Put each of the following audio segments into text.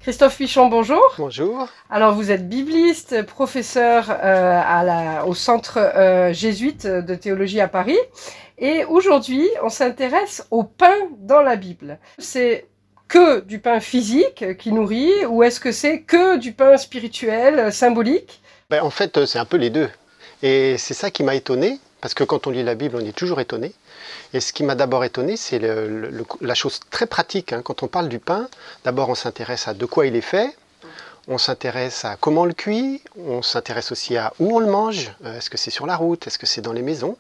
Christophe Pichon, bonjour. Bonjour. Alors vous êtes bibliste, professeur au centre jésuite de théologie à Paris. Et aujourd'hui, on s'intéresse au pain dans la Bible. C'est que du pain physique qui nourrit ou est-ce que c'est que du pain spirituel, symbolique? En fait, c'est un peu les deux. Et c'est ça qui m'a étonné, parce que quand on lit la Bible, on est toujours étonné. Et ce qui m'a d'abord étonné, c'est la chose très pratique. Quand on parle du pain, d'abord on s'intéresse à de quoi il est fait, on s'intéresse à comment on le cuit, on s'intéresse aussi à où on le mange, est-ce que c'est sur la route, est-ce que c'est dans les maisons.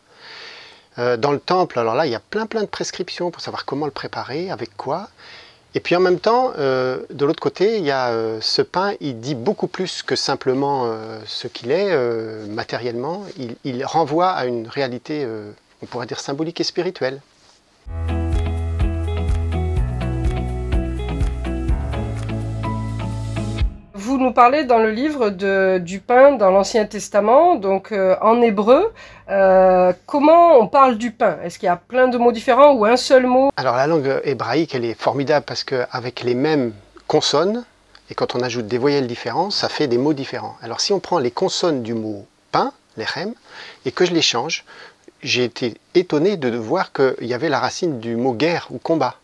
Dans le temple, alors là, il y a plein de prescriptions pour savoir comment le préparer, avec quoi. Et puis en même temps, de l'autre côté, il y a ce pain, il dit beaucoup plus que simplement ce qu'il est matériellement. Il renvoie à une réalité, on pourrait dire symbolique et spirituelle. Vous nous parlez dans le livre du pain dans l'Ancien Testament, donc en hébreu. Comment on parle du pain? Est-ce qu'il y a plein de mots différents ou un seul mot? Alors la langue hébraïque, elle est formidable parce qu'avec les mêmes consonnes, et quand on ajoute des voyelles différentes, ça fait des mots différents. Alors si on prend les consonnes du mot pain, lechem, et que je les change, j'ai été étonné de voir qu'il y avait la racine du mot guerre ou combat.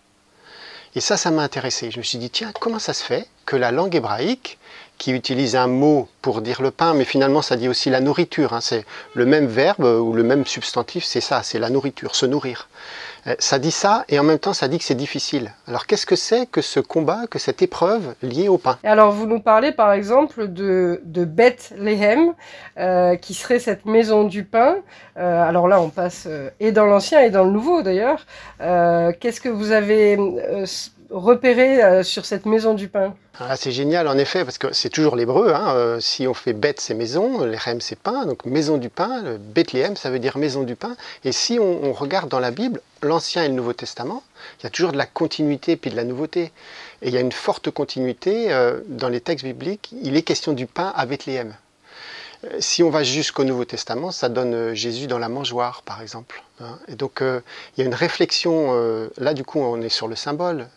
Et ça m'a intéressé. Je me suis dit, tiens, comment ça se fait que la langue hébraïque, qui utilise un mot pour dire le pain, mais finalement ça dit aussi la nourriture, c'est le même verbe ou le même substantif, c'est ça, c'est la nourriture, se nourrir. Ça dit ça et en même temps ça dit que c'est difficile. Alors qu'est-ce que c'est que ce combat, que cette épreuve liée au pain? Alors vous nous parlez par exemple de Bethléem, qui serait cette maison du pain. Alors là on passe et dans l'Ancien et dans le Nouveau d'ailleurs. Qu'est-ce que vous avez repéré sur cette maison du pain? C'est génial en effet, parce que c'est toujours l'hébreu. Si on fait Beth, c'est maison, Lechem, c'est pain, donc maison du pain. Bethléem, ça veut dire maison du pain. Et si on regarde dans la Bible, l'Ancien et le Nouveau Testament, il y a toujours de la continuité puis de la nouveauté. Et il y a une forte continuité dans les textes bibliques. Il est question du pain à Bethléem. Si on va jusqu'au Nouveau Testament, ça donne Jésus dans la mangeoire, par exemple. Et donc, il y a une réflexion, là du coup, on est sur le symbole.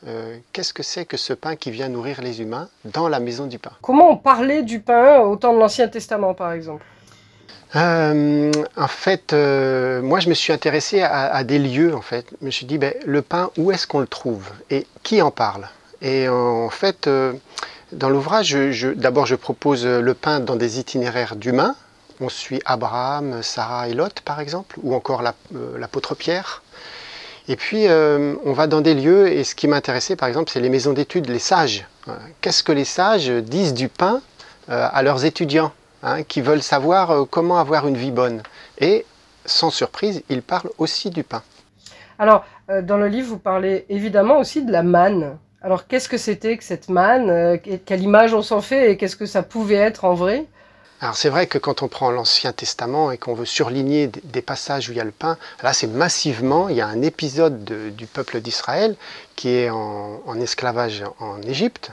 Qu'est-ce que c'est que ce pain qui vient nourrir les humains dans la maison du pain? Comment on parlait du pain au temps de l'Ancien Testament, par exemple? En fait, moi je me suis intéressé à des lieux, en fait. Je me suis dit, le pain, où est-ce qu'on le trouve? Et qui en parle? Et en fait... dans l'ouvrage, d'abord je propose le pain dans des itinéraires d'humains. On suit Abraham, Sarah et Lot par exemple, ou encore l'apôtre Pierre. Et puis on va dans des lieux, et ce qui m'intéressait par exemple, c'est les maisons d'études, les sages. Qu'est-ce que les sages disent du pain à leurs étudiants, qui veulent savoir comment avoir une vie bonne? Et sans surprise, ils parlent aussi du pain. Alors, dans le livre, vous parlez évidemment aussi de la manne. Alors, qu'est-ce que c'était que cette manne? Quelle image on s'en fait et qu'est-ce que ça pouvait être en vrai? Alors c'est vrai que quand on prend l'Ancien Testament et qu'on veut surligner des passages où il y a le pain, là c'est massivement, il y a un épisode du peuple d'Israël qui est en esclavage en Égypte,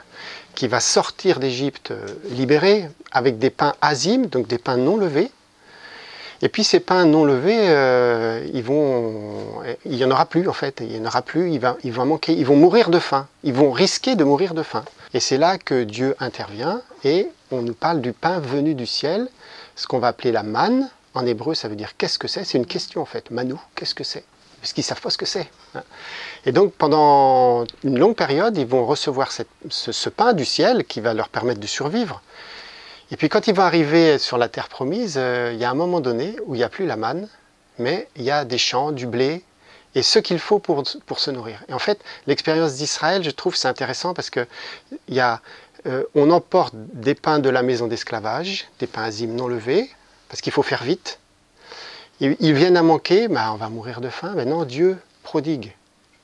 qui va sortir d'Égypte libéré avec des pains azim, donc des pains non levés. Et puis ces pains non levés, il n'y en aura plus en fait, il n'y en aura plus, il va manquer, ils vont mourir de faim, ils vont risquer de mourir de faim. Et c'est là que Dieu intervient et on nous parle du pain venu du ciel, ce qu'on va appeler la manne. En hébreu, ça veut dire qu'est-ce que c'est? C'est une question en fait, manou, qu'est-ce que c'est? Parce qu'ils ne savent pas ce que c'est. Et donc pendant une longue période, ils vont recevoir ce pain du ciel qui va leur permettre de survivre. Et puis quand ils vont arriver sur la terre promise, il y a un moment donné où il n'y a plus la manne, mais il y a des champs, du blé, et ce qu'il faut pour se nourrir. Et en fait, l'expérience d'Israël, je trouve, c'est intéressant parce que on emporte des pains de la maison d'esclavage, des pains azim non levés, parce qu'il faut faire vite. Ils viennent à manquer, on va mourir de faim. Mais non, Dieu prodigue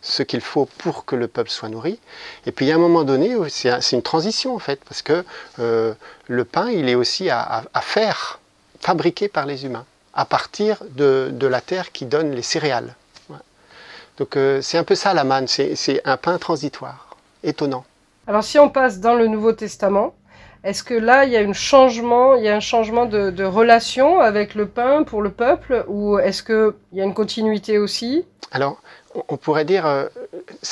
ce qu'il faut pour que le peuple soit nourri. Et puis il y a un moment donné, c'est une transition en fait, parce que le pain, il est aussi à faire, fabriqué par les humains, à partir de la terre qui donne les céréales. Ouais. Donc c'est un peu ça la manne, c'est un pain transitoire, étonnant. Alors si on passe dans le Nouveau Testament, est-ce que là il y a un changement de relation avec le pain pour le peuple, ou est-ce qu'il y a une continuité aussi? Alors, on pourrait dire,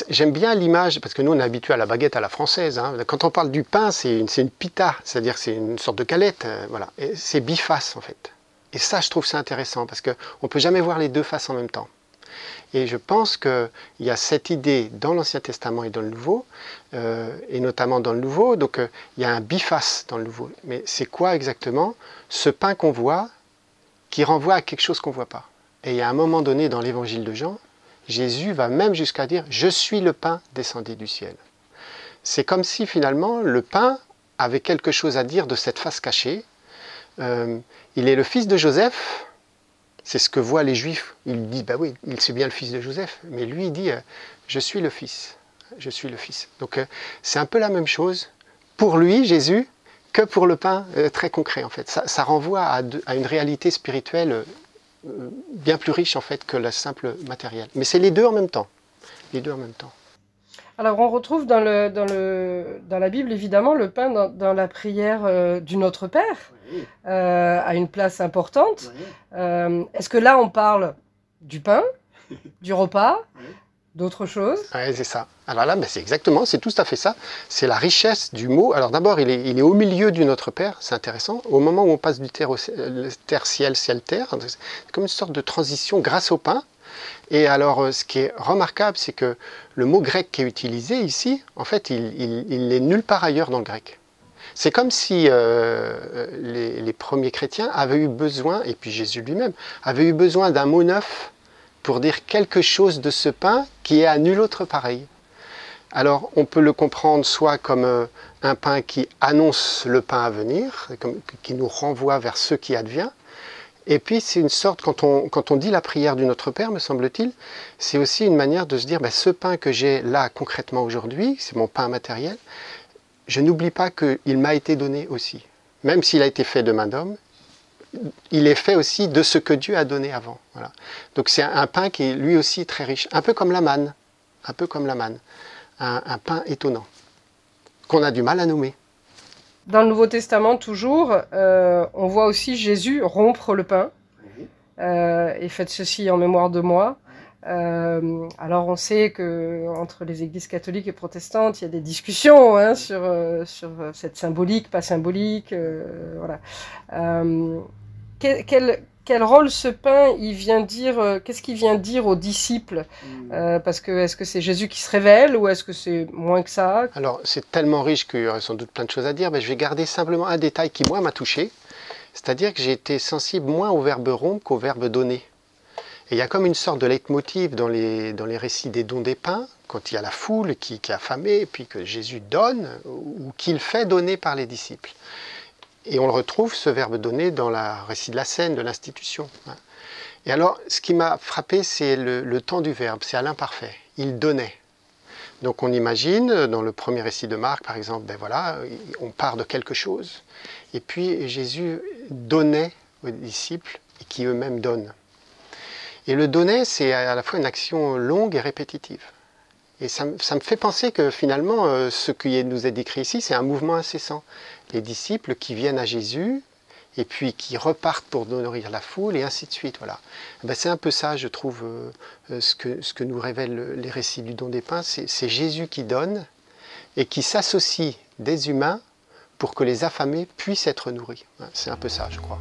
j'aime bien l'image, parce que nous on est habitué à la baguette à la française, hein. Quand on parle du pain, c'est une pita, c'est-à-dire c'est une sorte de galette, voilà. C'est biface en fait. Et ça, je trouve ça intéressant, parce qu'on ne peut jamais voir les deux faces en même temps. Et je pense qu'il y a cette idée dans l'Ancien Testament et dans le Nouveau, et notamment dans le Nouveau, donc il y a un biface dans le Nouveau. Mais c'est quoi exactement? Ce pain qu'on voit, qui renvoie à quelque chose qu'on ne voit pas. Et il y a un moment donné dans l'évangile de Jean, Jésus va même jusqu'à dire « Je suis le pain descendu du ciel ». C'est comme si finalement le pain avait quelque chose à dire de cette face cachée. Il est le fils de Joseph, c'est ce que voient les Juifs. Il dit, bah oui, c'est bien le fils de Joseph, mais lui il dit, je suis le fils, je suis le fils. Donc c'est un peu la même chose pour lui, Jésus, que pour le pain très concret en fait. Ça renvoie à une réalité spirituelle bien plus riche en fait que le simple matériel. Mais c'est les deux en même temps, les deux en même temps. Alors on retrouve dans la Bible évidemment le pain dans la prière du Notre Père, oui. À une place importante. Oui. Est-ce que là on parle du pain, du repas, oui. D'autres choses? Oui, c'est ça. Alors là, ben c'est exactement, c'est tout à fait ça. C'est la richesse du mot. Alors d'abord, il est au milieu du Notre Père, c'est intéressant. Au moment où on passe du terre-ciel, ciel-terre, c'est comme une sorte de transition grâce au pain. Et alors, ce qui est remarquable, c'est que le mot grec qui est utilisé ici, en fait, il n'est nulle part ailleurs dans le grec. C'est comme si les premiers chrétiens avaient eu besoin, et puis Jésus lui-même, avait eu besoin d'un mot neuf pour dire quelque chose de ce pain qui est à nul autre pareil. Alors, on peut le comprendre soit comme un pain qui annonce le pain à venir, qui nous renvoie vers ce qui advient. Et puis c'est une sorte, quand on dit la prière du Notre Père, me semble-t-il, c'est aussi une manière de se dire, ben, ce pain que j'ai là concrètement aujourd'hui, c'est mon pain matériel, je n'oublie pas qu'il m'a été donné aussi. Même s'il a été fait de main d'homme, il est fait aussi de ce que Dieu a donné avant. Voilà. Donc c'est un pain qui est lui aussi très riche, un peu comme la manne, un peu comme la manne, un pain étonnant, qu'on a du mal à nommer. Dans le Nouveau Testament, toujours, on voit aussi Jésus rompre le pain. Et faites ceci en mémoire de moi. Alors on sait que entre les églises catholiques et protestantes, il y a des discussions hein, sur cette symbolique, pas symbolique. Voilà. Quel rôle ce pain, il vient dire, qu'est-ce qu'il vient dire aux disciples? Parce que est-ce que c'est Jésus qui se révèle ou est-ce que c'est moins que ça? Alors c'est tellement riche qu'il y aurait sans doute plein de choses à dire, mais je vais garder simplement un détail qui moi m'a touché, c'est-à-dire que j'ai été sensible moins au verbe rompre qu'au verbe donner. Et il y a comme une sorte de leitmotiv dans les récits des dons des pains, quand il y a la foule qui est affamée, et puis que Jésus donne, ou qu'il fait donner par les disciples. Et on le retrouve, ce verbe donner, dans le récit de la scène, de l'institution. Et alors, ce qui m'a frappé, c'est le temps du verbe, c'est à l'imparfait. Il donnait. Donc on imagine, dans le premier récit de Marc, par exemple, ben voilà, on part de quelque chose. Et puis Jésus donnait aux disciples, et qui eux-mêmes donnent. Et le donner, c'est à la fois une action longue et répétitive. Et ça me fait penser que finalement, ce qui nous est décrit ici, c'est un mouvement incessant. Les disciples qui viennent à Jésus, et puis qui repartent pour nourrir la foule, et ainsi de suite. Voilà. Ben, c'est un peu ça, je trouve, ce que nous révèlent les récits du don des pains. C'est Jésus qui donne, et qui s'associe des humains pour que les affamés puissent être nourris. C'est un peu ça, je crois.